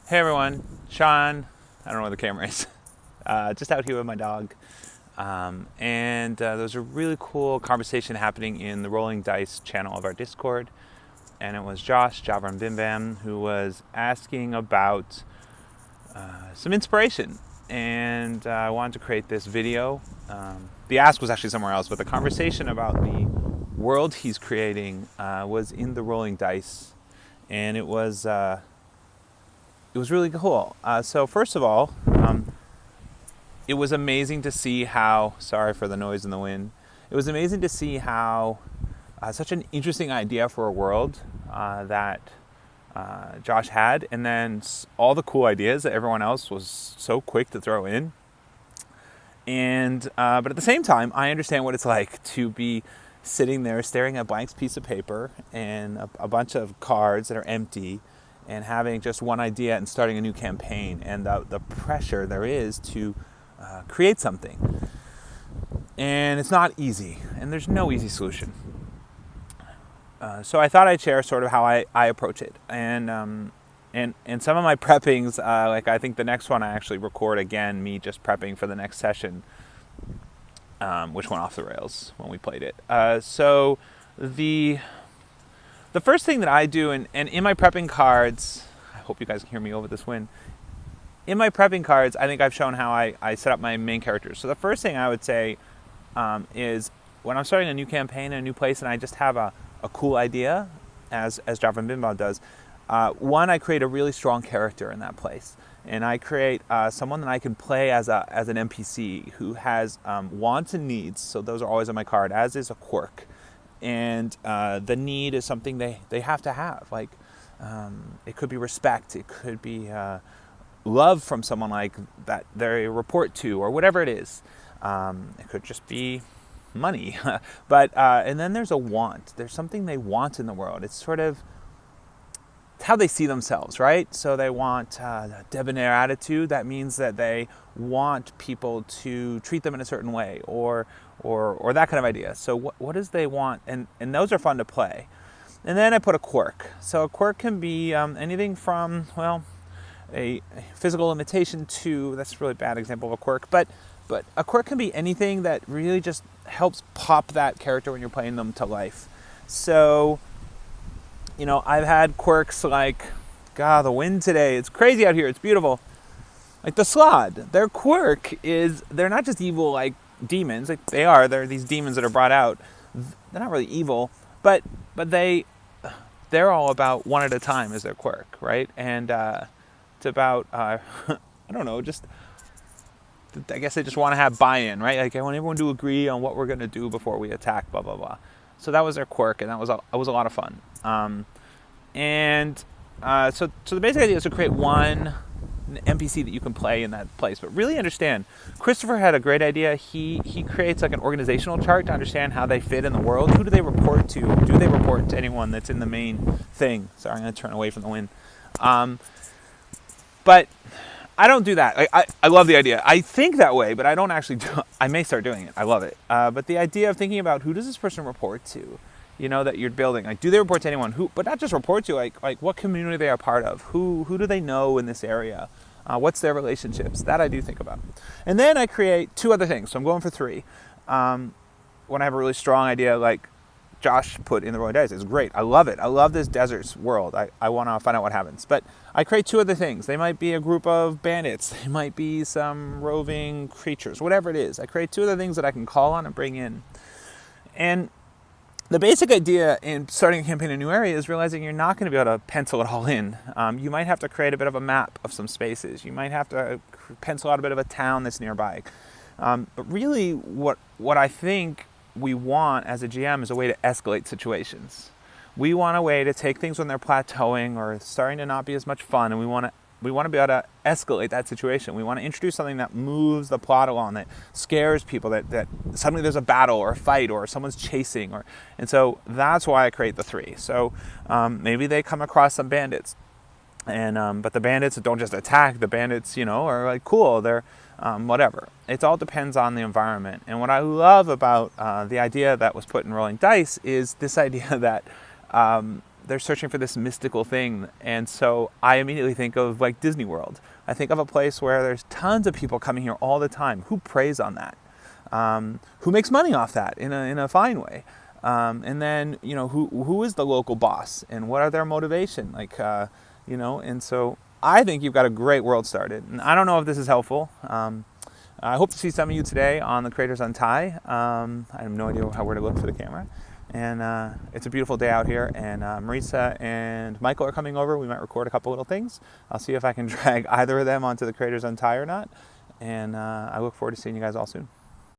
Hey everyone, Sean. I don't know where the camera is. Just out here with my dog. And there was a really cool conversation happening in the Rolling Dice channel of our Discord. And it was Josh, Javron Bim Bam, who was asking about some inspiration. And I wanted to create this video. The ask was actually somewhere else, but the conversation about the world he's creating was in the Rolling Dice. And it was really cool. So first of all, it was amazing to see how, sorry for the noise and the wind, it was amazing to see how such an interesting idea for a world that Josh had, and then all the cool ideas that everyone else was so quick to throw in. And but at the same time, I understand what it's like to be sitting there staring at a blank piece of paper and a bunch of cards that are empty, and having just one idea and starting a new campaign, and the pressure there is to create something. And it's not easy, and there's no easy solution. So I thought I'd share sort of how I approach it. And some of my preppings, like I think the next one I actually record again, me just prepping for the next session, which went off the rails when we played it. So the first thing that I do, and in my prepping cards, I hope you guys can hear me over this wind. In my prepping cards, I think I've shown how I set up my main characters. So the first thing I would say is when I'm starting a new campaign in a new place and I just have a cool idea, as Javron Bim Bam does, one, I create a really strong character in that place. And I create someone that I can play as an NPC who has wants and needs. So those are always on my card, as is a quirk. And the need is something they have to have. Like it could be respect, it could be love from someone like that they report to, or whatever it is. It could just be money. But and then there's a want. There's something they want in the world. It's sort of how they see themselves, right? So they want a debonair attitude. That means that they want people to treat them in a certain way, or that kind of idea. So what does they want? And those are fun to play. And then I put a quirk. So a quirk can be anything from, well, a physical limitation to, that's a really bad example of a quirk, but a quirk can be anything that really just helps pop that character when you're playing them to life. So, I've had quirks like, God, the wind today, it's crazy out here, it's beautiful. Like the Slod, their quirk is, they're not just evil like demons, like they're these demons that are brought out. They're not really evil, but they're all about one at a time is their quirk, right? And it's about, I don't know, just, I guess they just want to have buy-in, right? Like I want everyone to agree on what we're going to do before we attack, blah, blah, blah. So that was their quirk, and that was a lot of fun. So the basic idea is to create one NPC that you can play in that place. But really understand, Christopher had a great idea. He creates like an organizational chart to understand how they fit in the world. Who do they report to? Do they report to anyone that's in the main thing? Sorry, I'm going to turn away from the wind. But I don't do that. I love the idea. I think that way, but I don't actually do it. I may start doing it. I love it. But the idea of thinking about who does this person report to, that you're building. Like, do they report to anyone? Who? But not just report to, like what community they are part of. Who do they know in this area? What's their relationships? That I do think about. And then I create two other things. So I'm going for three. When I have a really strong idea, like Josh put in the Rolling Dice, it's great. I love it. I love this deserts world. I want to find out what happens. But I create two other things. They might be a group of bandits. They might be some roving creatures, whatever it is. I create two other things that I can call on and bring in. And the basic idea in starting a campaign in a new area is realizing you're not going to be able to pencil it all in. You might have to create a bit of a map of some spaces. You might have to pencil out a bit of a town that's nearby. But really what I think we want as a GM is a way to escalate situations. We want a way to take things when they're plateauing or starting to not be as much fun, and we want to be able to escalate that situation. We want to introduce something that moves the plot along, that scares people, that suddenly there's a battle or a fight or someone's chasing, and so that's why I create the three. So maybe they come across some bandits, and but the bandits don't just attack. The bandits, are like cool. They're whatever. It all depends on the environment. And what I love about the idea that was put in Rolling Dice is this idea that they're searching for this mystical thing, and so I immediately think of like Disney World. I think of a place where there's tons of people coming here all the time. Who preys on that? Who makes money off that in a fine way? And then, you know, who is the local boss and what are their motivation? Like, you know, and so I think you've got a great world started. And I don't know if this is helpful. I hope to see some of you today on the Creators Untie. I have no idea where to look for the camera. And it's a beautiful day out here, and Marisa and Michael are coming over. We might record a couple little things. I'll see if I can drag either of them onto the Creators Untie or not. And I look forward to seeing you guys all soon.